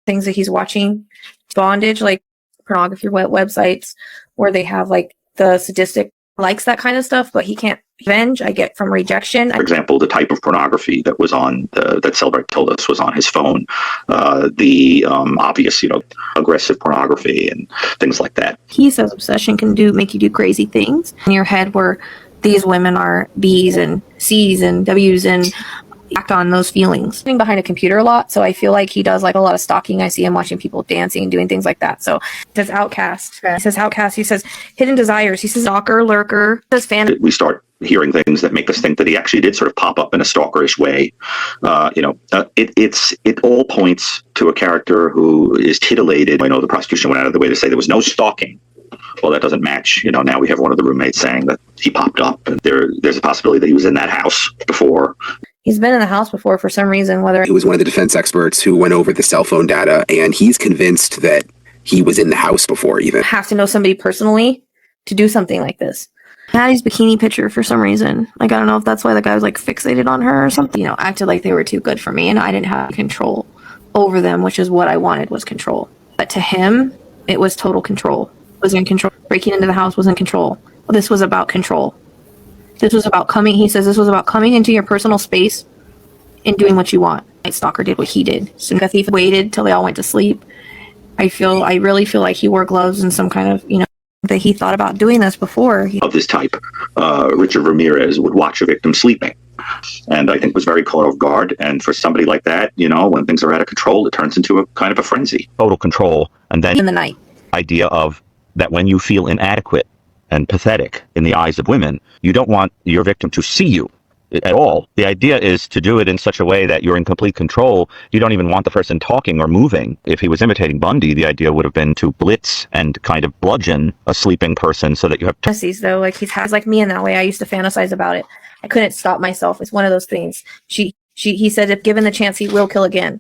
things that he's watching, bondage, like pornography websites where they have like the sadistic likes that kind of stuff, but he can't revenge. I get from rejection. For example, the type of pornography that was on that Selbrecht told us was on his phone, the obvious, aggressive pornography and things like that. He says obsession can make you do crazy things in your head where these women are B's and C's and W's and act on those feelings. Sitting behind a computer a lot, so I feel like he does like a lot of stalking. I see him watching people dancing and doing things like that. So he says outcast. He says outcast. He says hidden desires. He says stalker, lurker. He says fan. We start hearing things that make us think that he actually did sort of pop up in a stalkerish way. It all points to a character who is titillated. I know the prosecution went out of the way to say there was no stalking. Well, that doesn't match. Now we have one of the roommates saying that he popped up, and there's a possibility that he was in that house before. He's been in the house before for some reason, whether it was one of the defense experts who went over the cell phone data, and he's convinced that he was in the house before even. Have to know somebody personally to do something like this. Maddie's bikini picture for some reason. Like, I don't know if that's why the guy was like fixated on her or something. Acted like they were too good for me, and I didn't have control over them, which is what I wanted, was control. But to him, it was total control. Was in control. Breaking into the house was in control. This was about control. This was about coming, he says, this was about coming into your personal space and doing what you want. Night Stalker did what he did. So the thief waited till they all went to sleep. I really feel like he wore gloves and some kind of, that he thought about doing this before. Of this type, Richard Ramirez would watch a victim sleeping. And I think was very caught off guard. And for somebody like that, when things are out of control, it turns into a kind of a frenzy. Total control. And then in the night. Idea of that when you feel inadequate and pathetic in the eyes of women, you don't want your victim to see you at all. The idea is to do it in such a way that you're in complete control. You don't even want the person talking or moving. If he was imitating Bundy, the idea would have been to blitz and kind of bludgeon a sleeping person so that you have fantasies, though. Like he's like me in that way. I used to fantasize about it. I couldn't stop myself. It's one of those things. He said if given the chance, he will kill again.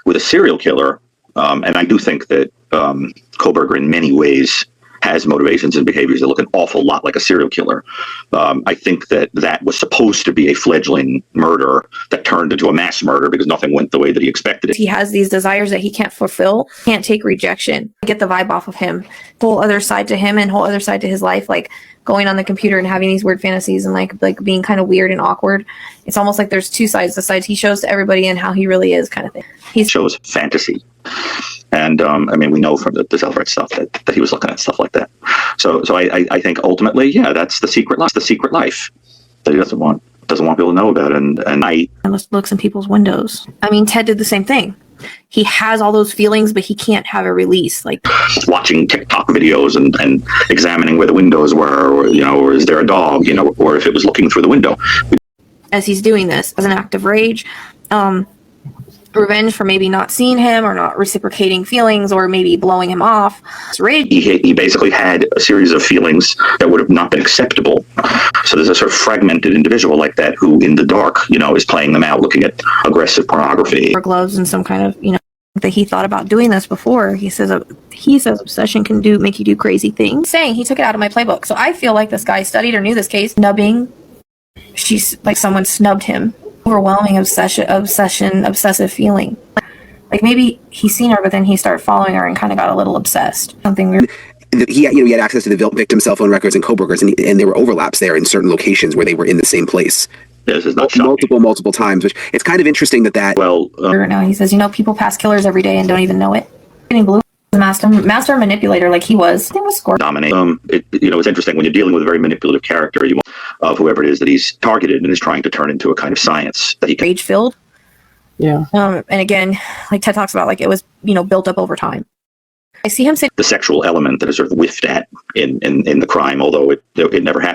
With a serial killer, and I do think that Kohberger in many ways has motivations and behaviors that look an awful lot like a serial killer. I think that was supposed to be a fledgling murder that turned into a mass murder because nothing went the way that he expected it. He has these desires that he can't fulfill, can't take rejection. I get the vibe off of him. Whole other side to him and whole other side to his life, like going on the computer and having these weird fantasies and like being kind of weird and awkward. It's almost like there's two sides, the sides he shows to everybody and how he really is kind of thing. He shows fantasy. And we know from the Selbrecht stuff that he was looking at stuff like that. So I think ultimately, yeah, that's the secret life. The secret life that he doesn't want people to know about. And looks in people's windows. Ted did the same thing. He has all those feelings, but he can't have a release. Like watching TikTok videos and examining where the windows were, or is there a dog, or if it was looking through the window. As he's doing this as an act of rage, revenge for maybe not seeing him or not reciprocating feelings or maybe blowing him off. Rage. He basically had a series of feelings that would have not been acceptable. So there's a sort of fragmented individual like that who in the dark, is playing them out, looking at aggressive pornography. Or gloves and some kind of, that he thought about doing this before. He says obsession can make you do crazy things. Saying he took it out of my playbook. So I feel like this guy studied or knew this case. Snubbing. She's like someone snubbed him. Overwhelming obsessive feeling. Like maybe he's seen her, but then he started following her and kind of got a little obsessed. Something weird. He had access to the victim's cell phone records and Kohberger's, and there were overlaps there in certain locations where they were in the same place. This is not multiple times, which it's kind of interesting that. Well, no, he says, people pass killers every day and don't even know it. Getting blue. Master manipulator like he was. It was scored. Dominate. It's interesting when you're dealing with a very manipulative character of whoever it is that he's targeted and is trying to turn into a kind of science that he can. Rage filled. Yeah. And again, like Ted talks about, like it was built up over time. I see him say the sexual element that is sort of whiffed at in the crime, although it never happened.